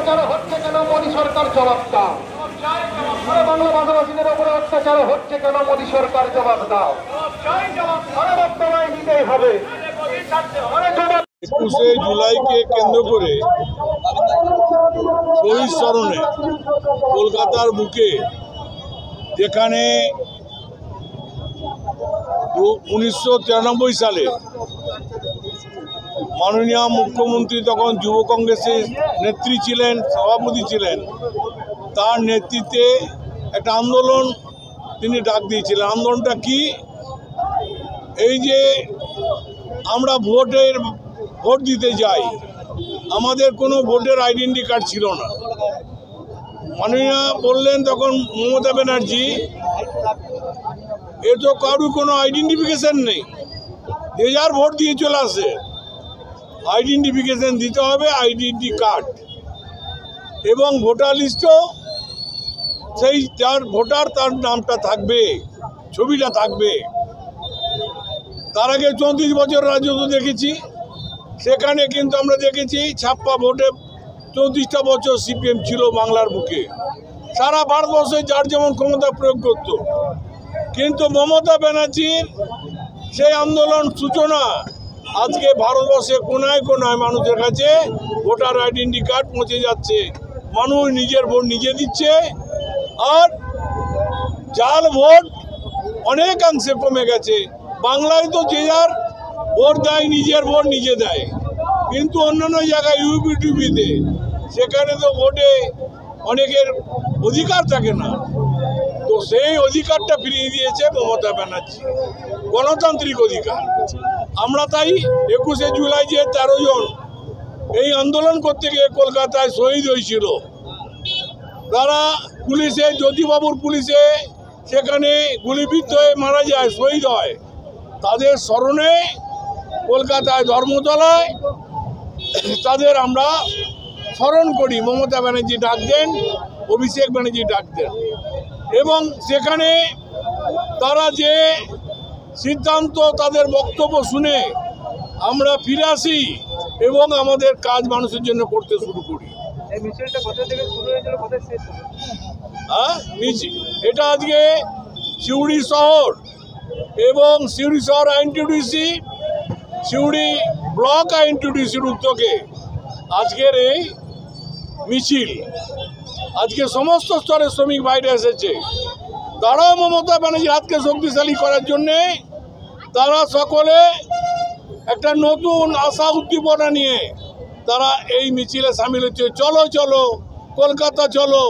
অত্যাচার হচ্ছে কেন মোদী সরকার জবাব দাও। বাংলা ভাষাভাষীদের উপরে অত্যাচার হচ্ছে কেন মোদী সরকার জবাব দাও। নিতেই হবে। 21শে জুলাইকে কেন্দ্র করে শহীদ স্মরণে কলকাতার বুকে যেখানে 1993 সালে মাননীয় মুখ্যমন্ত্রী তখন যুব কংগ্রেসের নেত্রী ছিলেন, সভাপতি ছিলেন, তার নেতৃত্বে একটা আন্দোলন তিনি ডাক দিয়েছিলেন। আন্দোলনটা কি? এই যে আমরা ভোট দিতে যাই, আমাদের কোনো ভোটের আইডেন্টি কার্ড ছিল না। মাননীয় বললেন তখন মমতা ব্যানার্জি, এ তো কারোর কোনো আইডেন্টিফিকেশন নেই, যে যার ভোট দিয়ে চলে আসে, আইডেন্টিফিকেশন দিতে হবে, আইডেন্টি কার্ড এবং ভোটার লিস্টও সেই যার ভোটার তার নামটা থাকবে, ছবিটা থাকবে। তার আগে 34 বছর রাজত্ব দেখেছি, সেখানে কিন্তু আমরা দেখেছি ছাপ্পা ভোটে 34টা বছর সিপিএম ছিল বাংলার বুকে, সারা ভারতবর্ষে যার যেমন ক্ষমতা প্রয়োগ করত। কিন্তু মমতা ব্যানার্জির সেই আন্দোলন সূচনা আজকে ভারতবর্ষে কোনায় কোনায় মানুষের কাছে ভোটার আইডেন্টি কার্ড পৌঁছে যাচ্ছে। মানুষ নিজের ভোট নিজে দিচ্ছে, আর জাল ভোট অনেকাংশে কমে গেছে। বাংলায় তো যে যার ভোট দেয়, নিজের ভোট নিজে দেয়, কিন্তু অন্যান্য জায়গায় ইউপি টিউপিতে সেখানে তো ভোটে অনেকের অধিকার থাকে না। তো সেই অধিকারটা ফিরিয়ে দিয়েছে মমতা ব্যানার্জি, গণতান্ত্রিক অধিকার। আমরা তাই 21শে জুলাই যে 13 জন এই আন্দোলন করতে গিয়ে কলকাতায় শহীদ হয়েছিল, তারা পুলিশে, জ্যোতিবাবুর পুলিশে সেখানে গুলিবিদ্ধ হয়ে মারা যায়, শহীদ হয়, তাদের স্মরণে কলকাতায় ধর্মতলায় তাদের আমরা স্মরণ করি। মমতা ব্যানার্জি ডাক দেন, অভিষেক ব্যানার্জি ডাক দেন, এবং সেখানে তারা যে সিদ্ধান্ত, তাদের বক্তব্য শুনে আমরা ফিরে আসি এবং আমাদের কাজ মানুষের জন্য করতে শুরু করি। এটা আজকে সিউড়ি শহর এবং সিউড়ি শহর আইনটিডিসি, সিউড়ি ব্লক আইনটিডিসির উদ্যোগে আজকের এই মিছিল। আজকে সমস্ত স্তরের শ্রমিক বাইরে এসেছে, তারাও মমতা ব্যানার্জির হাতকে শক্তিশালী করার জন্যে তারা সকলে একটা নতুন আশা উদ্দীপনা নিয়ে তারা এই মিছিলে সামিল হচ্ছে। চলো চলো কলকাতা চলো,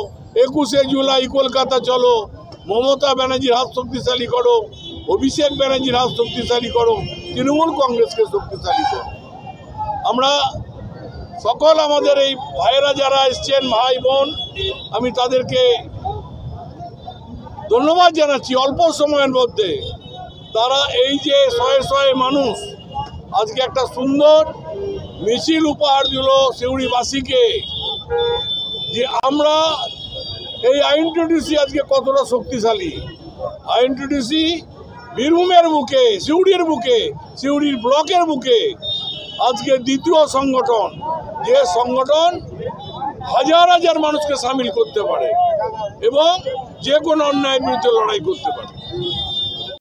21শে জুলাই কলকাতা চলো, মমতা ব্যানার্জির হাত শক্তিশালী করো, অভিষেক ব্যানার্জির হাত শক্তিশালী করো, তৃণমূল কংগ্রেসকে শক্তিশালী করো। আমরা সকল আমাদের এই ভাইয়েরা যারা এসছেন, ভাই বোন, আমি তাদেরকে ধন্যবাদ জানাচ্ছি। অল্প সময়ের মধ্যে তারা এই যে শয়ে শয়ে মানুষ আজকে একটা সুন্দর মিছিল উপহার দিল সিউড়িবাসীকে, যে আমরা এই আইনটিডিসি আজকে কতটা শক্তিশালী। আইনটিডিসি বীরভূমের বুকে, সিউড়ির বুকে, সিউড়ির ব্লকের বুকে আজকে দ্বিতীয় সংগঠন, যে সংগঠন হাজার হাজার মানুষকে সামিল করতে পারে এবং যে কোনো অন্যায়ের বিরুদ্ধে লড়াই করতে পারে।